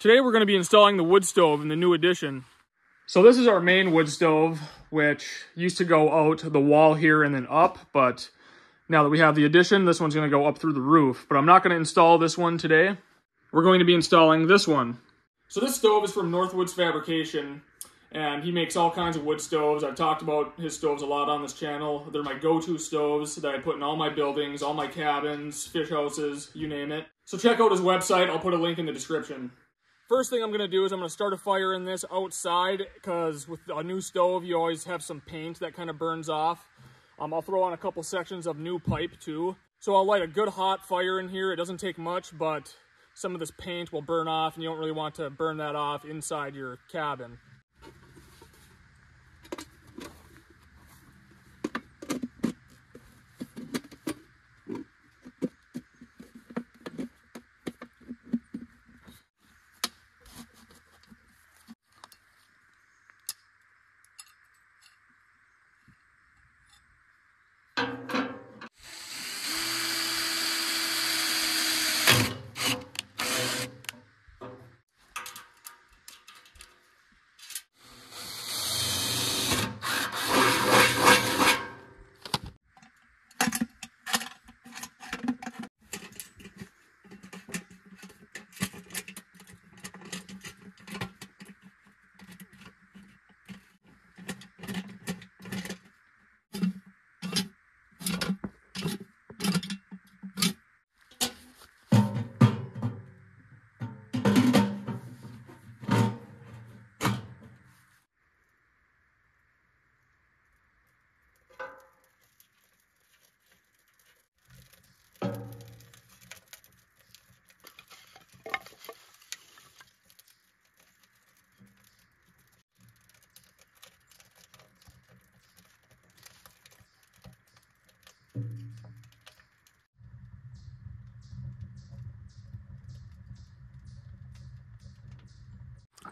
Today we're going to be installing the wood stove in the new addition. So this is our main wood stove, which used to go out the wall here and then up, but now that we have the addition, this one's going to go up through the roof. But I'm not going to install this one today. We're going to be installing this one. So this stove is from Northwoods Fabrication, and he makes all kinds of wood stoves. I've talked about his stoves a lot on this channel. They're my go-to stoves that I put in all my buildings, all my cabins, fish houses, you name it. So check out his website. I'll put a link in the description. First thing I'm going to do is I'm going to start a fire in this outside, because with a new stove you always have some paint that kind of burns off. I'll throw on a couple sections of new pipe too. So I'll light a good hot fire in here. It doesn't take much, but some of this paint will burn off, and you don't really want to burn that off inside your cabin.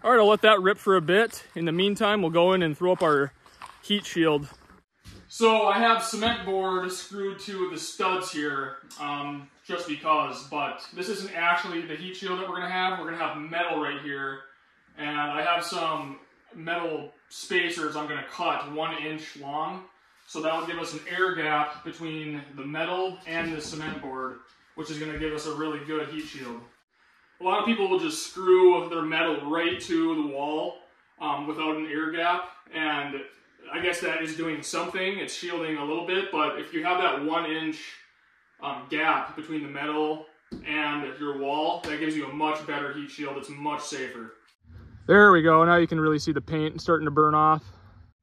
All right, I'll let that rip for a bit. In the meantime, we'll go in and throw up our heat shield. So I have cement board screwed to the studs here, just because, but this isn't actually the heat shield that we're gonna have. We're gonna have metal right here, and I have some metal spacers I'm gonna cut 1 inch long. So that'll give us an air gap between the metal and the cement board, which is gonna give us a really good heat shield. A lot of people will just screw their metal right to the wall without an air gap, and I guess that is doing something. It's shielding a little bit, but if you have that 1 inch gap between the metal and your wall, that gives you a much better heat shield. It's much safer. There we go. Now you can really see the paint starting to burn off.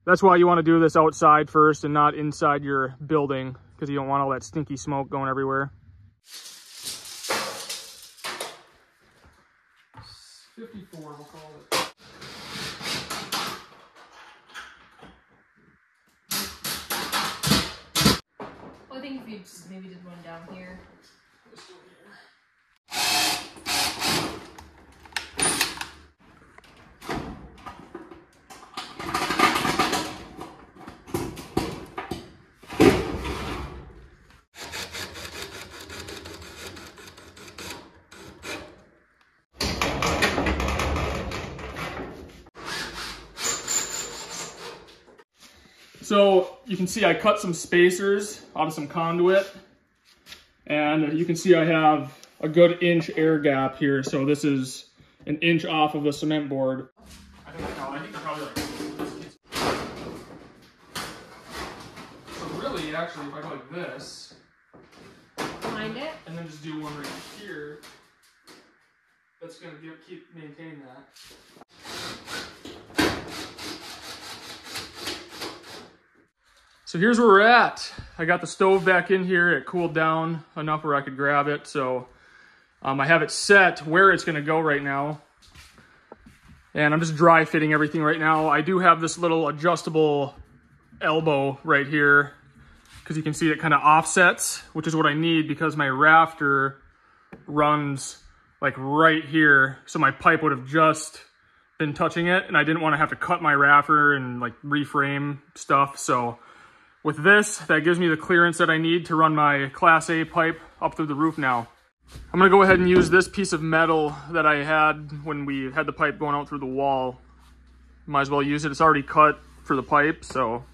That's why you want to do this outside first and not inside your building, because you don't want all that stinky smoke going everywhere. 54, we'll call it. Well, I think if you just maybe did one down here. So you can see I cut some spacers out of some conduit, and you can see I have a good inch air gap here. So this is an inch off of the cement board. I think they're probably like this. So really, actually, if I go like this, Behind it, and then just do one right here, that's gonna keep maintaining that. So here's where we're at. I got the stove back in here. It cooled down enough where I could grab it. So I have it set where it's gonna go right now. And I'm just dry fitting everything right now. I do have this little adjustable elbow right here, because you can see it kind of offsets, which is what I need because my rafter runs like right here. So my pipe would have just been touching it, and I didn't want to have to cut my rafter and like reframe stuff. So with this, that gives me the clearance that I need to run my Class A pipe up through the roof now. I'm gonna go ahead and use this piece of metal that I had when we had the pipe going out through the wall. Might as well use it. It's already cut for the pipe, so.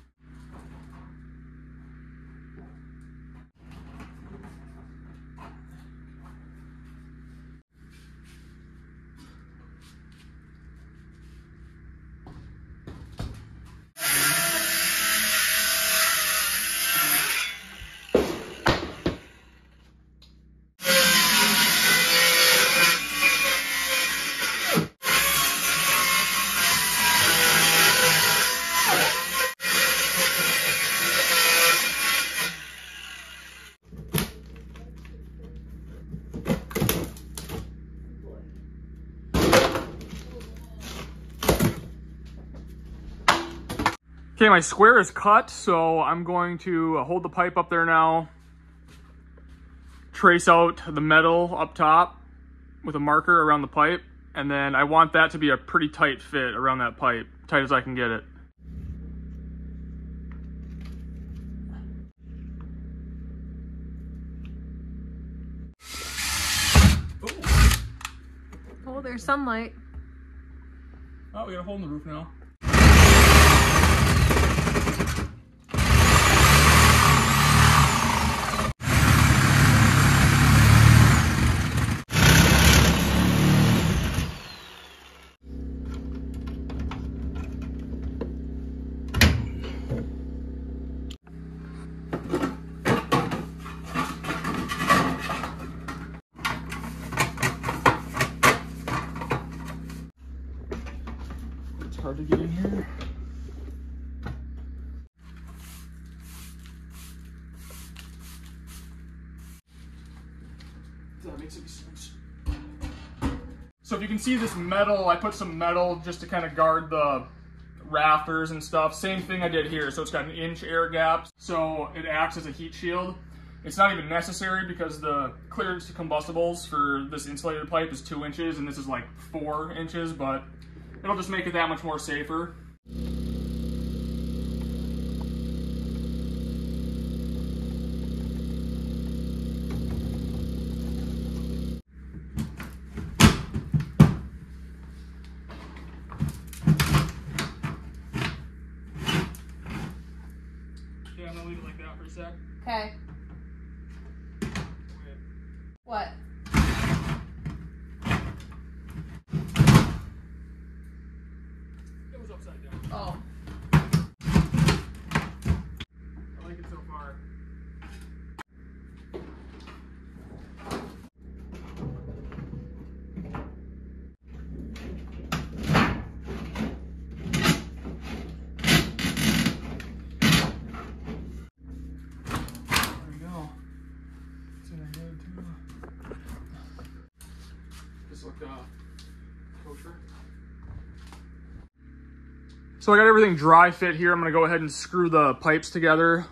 Okay, my square is cut, so I'm going to hold the pipe up there now, trace out the metal up top with a marker around the pipe, and then I want that to be a pretty tight fit around that pipe, tight as I can get it. Oh, there's sunlight. Oh, we got a hole in the roof now. Hard to get in here. That makes any sense. So if you can see this metal, I put some metal just to kind of guard the rafters and stuff. Same thing I did here. So it's got an inch air gap, so it acts as a heat shield. It's not even necessary because the clearance to combustibles for this insulated pipe is 2 inches and this is like 4 inches, but it'll just make it that much more safer. Okay, I'm gonna leave it like that for a sec. Okay. What? It was upside down. Oh. I like it so far. There we go. It's in there good too. This look kosher. So I got everything dry fit here. I'm gonna go ahead and screw the pipes together.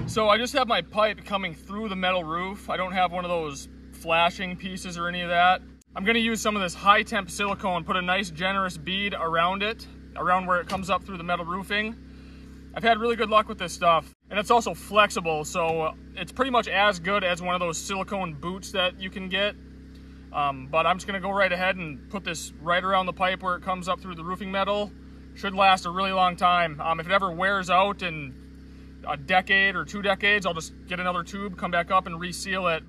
So I just have my pipe coming through the metal roof. I don't have one of those flashing pieces or any of that. I'm gonna use some of this high temp silicone, put a nice generous bead around it, around where it comes up through the metal roofing. I've had really good luck with this stuff, and it's also flexible, so it's pretty much as good as one of those silicone boots that you can get. But I'm just gonna go right ahead and put this right around the pipe where it comes up through the roofing metal. Should last a really long time. If it ever wears out in a decade or 2 decades, I'll just get another tube, come back up and reseal it.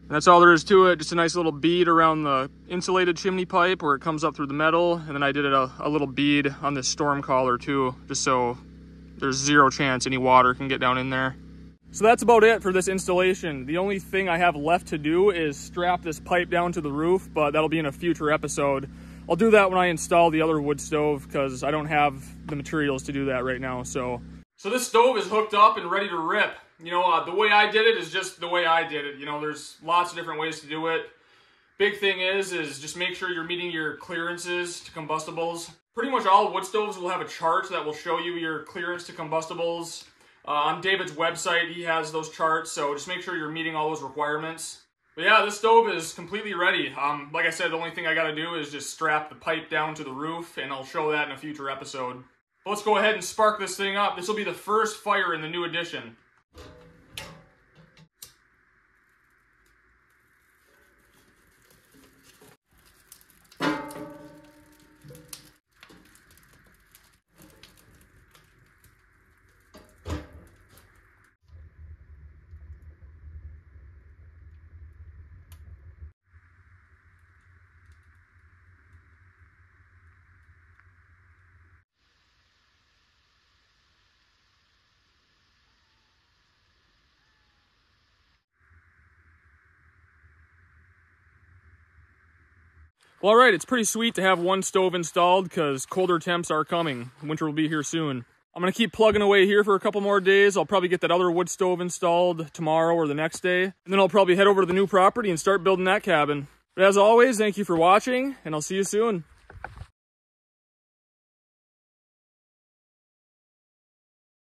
That's all there is to it, just a nice little bead around the insulated chimney pipe where it comes up through the metal, and then I did a little bead on this storm collar too, just so there's zero chance any water can get down in there. So that's about it for this installation. The only thing I have left to do is strap this pipe down to the roof, but that'll be in a future episode. I'll do that when I install the other wood stove because I don't have the materials to do that right now. So this stove is hooked up and ready to rip. You know, the way I did it is just the way I did it. You know, there's lots of different ways to do it. Big thing is just make sure you're meeting your clearances to combustibles. Pretty much all wood stoves will have a chart that will show you your clearance to combustibles. On David's website, he has those charts, so just make sure you're meeting all those requirements. But yeah, this stove is completely ready. Like I said, the only thing I gotta do is just strap the pipe down to the roof, and I'll show that in a future episode. But let's go ahead and spark this thing up. This will be the first fire in the new addition. Well, all right, it's pretty sweet to have one stove installed because colder temps are coming. Winter will be here soon. I'm gonna keep plugging away here for a couple more days. I'll probably get that other wood stove installed tomorrow or the next day. And then I'll probably head over to the new property and start building that cabin. But as always, thank you for watching, and I'll see you soon.